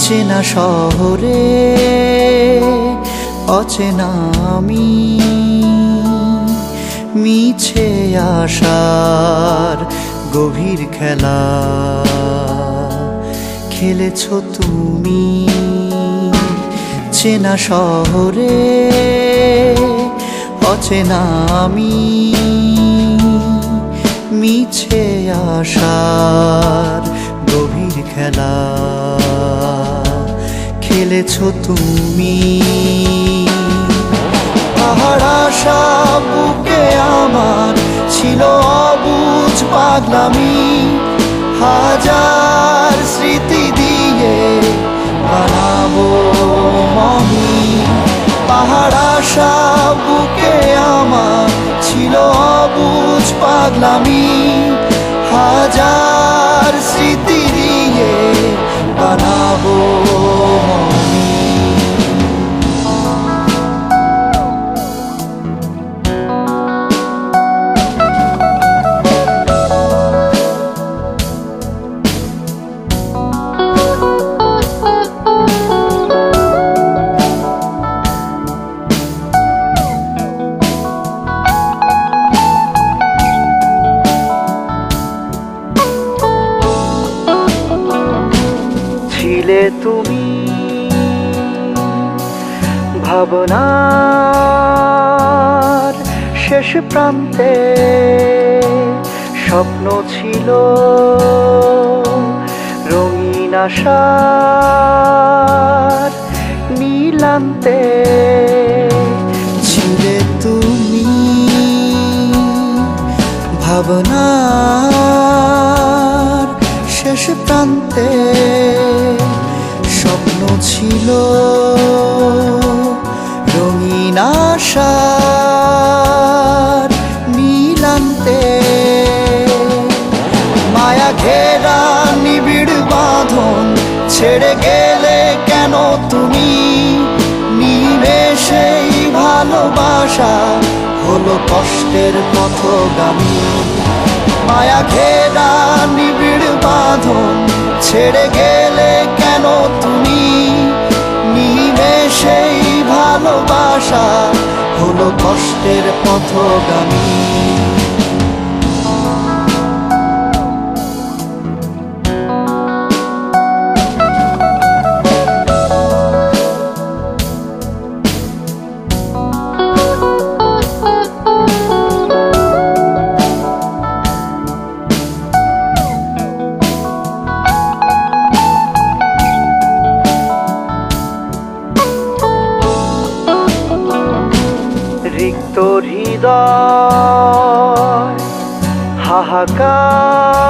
চেনা শহরে অচেনা আমি, মিছে আশার গভীর খেলা খেলেছ তুমি। চেনা শহরে অচেনা আমি, মিছে আশার গভীর খেলা খেলেছ তুমি। পাহাড় আশা বুকে আমার ছিল অবুঝ পাগলামি, হাজার স্মৃতি দিয়ে বানাবো মমি। পাহাড় আশা বুকে আমার ছিল অবুঝ পাগলামি, হাজার স্মৃতি দিয়ে বানাবো মমি। ছিলে তুমি ভাবনার শেষ প্রান্তে, স্বপ্ন ছিল রঙিন আশার নীলান্তে। ছিলে তুমি ভাবনার শেষ প্রান্তে, স্বপ্ন ছিল রঙিন আশার নীলান্তে। মায়া ঘেরা নিবিড় বাঁধন ছেড়ে গেলে কেন তুমি, নিমেষেই ভালোবাসা হলো কষ্টের পথগামী। মায়া ঘেরা নিবিড় বাঁধন ছেড়ে গেলে কেন তুমি, নিমেষেই ভালোবাসা হলো কষ্টের পথগামী। রিক্ত হৃদয় হাহাকার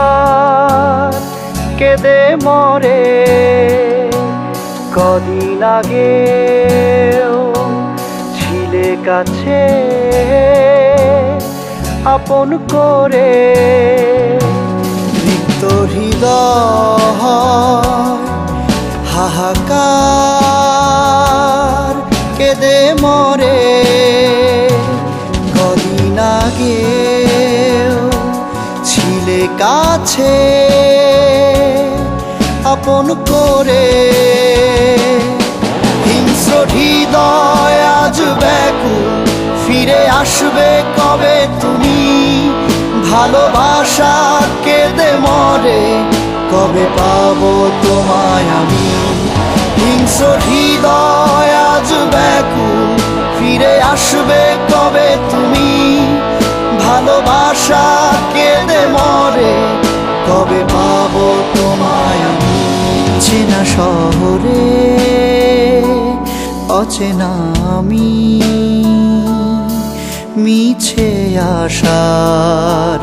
কেঁদে মরে, কদিন আগেও ছিলে কাছে আপন করে। রিক্ত হৃদয় হাহাকার কেঁদে মরে, কদিন আগেও ছিলে কাছে আপন করে। হিংস্র হৃদয় আজ ব্যাকুল, ফিরে আসবে কবে তুমি, ভালোবাসা কেঁদে মরে কবে পাবো তোমায় আমি। হিংস্র হৃদয় আজ ব্যাকুল, ফিরে আসবে কবে তুমি, ভালোবাসা কেঁদে মরে কবে পাবো তোমায় আমি। চেনা শহরে অচেনা আমি, মিছে আশার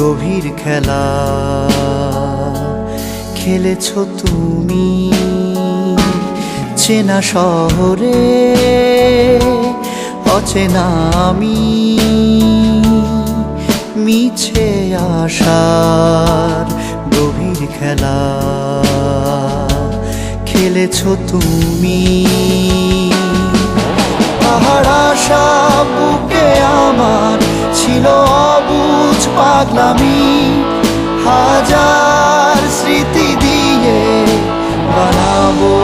গভীর খেলা খেলেছ তুমি। চেনা শহরে অচেনা আমি, মিছে আশার গভীর খেলা খেলেছ তুমি। পাহাড় আশা বুকে আমার ছিল অবুঝ পাগলামি, হাজার স্মৃতি দিয়ে বানাবো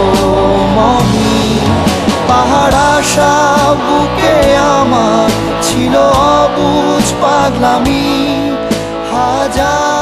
পাহাড় আশা বুকে আমার ছিল অবুঝ পাগলামি। হাজার